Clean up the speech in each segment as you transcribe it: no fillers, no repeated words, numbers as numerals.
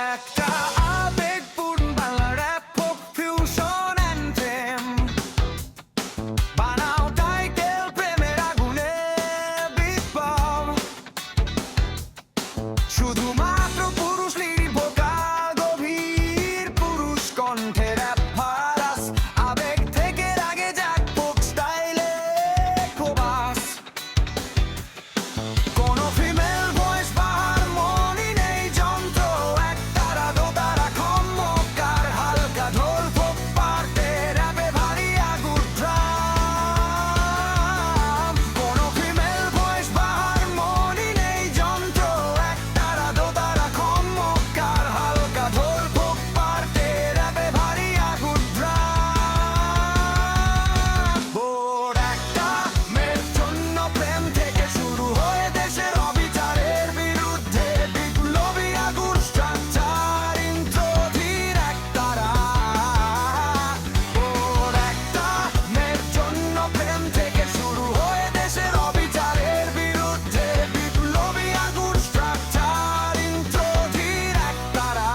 একটা আবেগপূর্ণ Bangla rap folk fusion anthem বানাও টাইটেল প্রেমের আগুনে বিপ্লব শুধুমাত্র পুরুষ লিরিক ভোকাল গভীর পুরুষ কণ্ঠে র‍্যাপ ভারাস আবেগ থেকে রাগে যাক ফোক স্টাইলে প্রবাস কোনো ফিমেল ভয়েস বা হারমোনি নেই যন্ত্র একতারা দোতারা খম্মকার হালকা ঢোল ফোক পার্টে র‍্যাপে ভারী আগুন ড্রাম কোনো ফিমেল ভয়েস বা হারমোনি নেই যন্ত্র একতারা দোতারা খম্মকার হালকা ঢোল ফোক পার্টে র‍্যাপে ভারী আগুন ড্রাম ভোর একটা মেয়ের জন্য প্রেম থেকে শুরু হয়ে দেশের অবিচারের বিরুদ্ধে বিপ্লবী আগুন স্ট্রাকচার ইন্দ্রধীর একতারা ভোর একটা মেয়ের জন্য প্রেম থেকে শুরু হয়ে দেশের অবিচারের বিরুদ্ধে বিপ্লবী আগুন স্ট্রাকচার ইন্দ্রধীর একতারা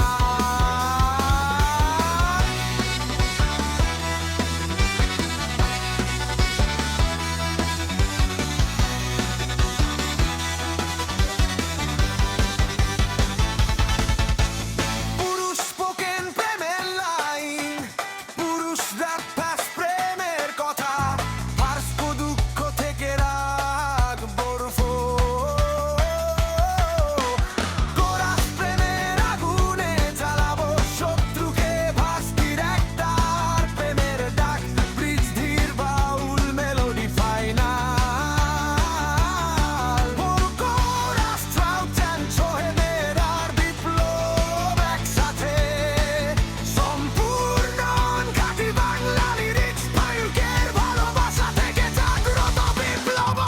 পুরুষ স্পোকেন প্রেমের লাইন পুরুষ র‍্যাপ ফ্যাস প্রেমের কথা ভার্স্ক দুঃখ থেকে রাগ বরফ কোরাস প্রেমের আগুনে জ্বালাবো শত্রুকে ভাস্তির একটার প্রেমের ডাক ব্রিজ ধীর বাউল মেলোডি ফাইনাল কোরাস ট্রাউট অ্যান্ড সোহেলের আর বিপ্লব একসাথে সম্পূর্ণ ঘাঁটি বাংলা লিরিক্স ফায়ুকের ভালোবাসা থেকে জাগ্রত বিপ্লব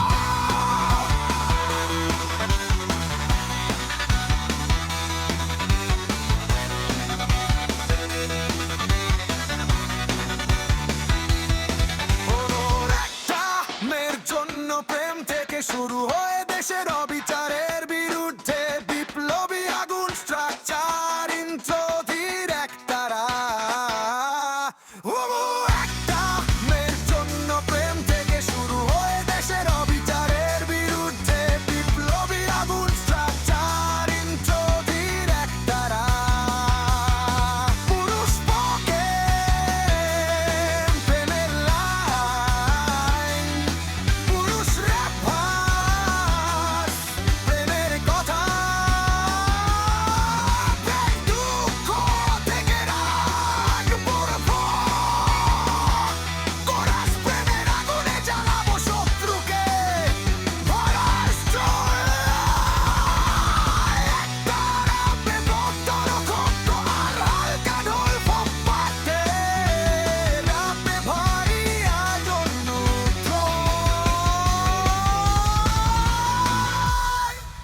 ওর একটা মেয়ের জন্য প্রেম থেকে শুরু হয়ে দেশের অবিচারের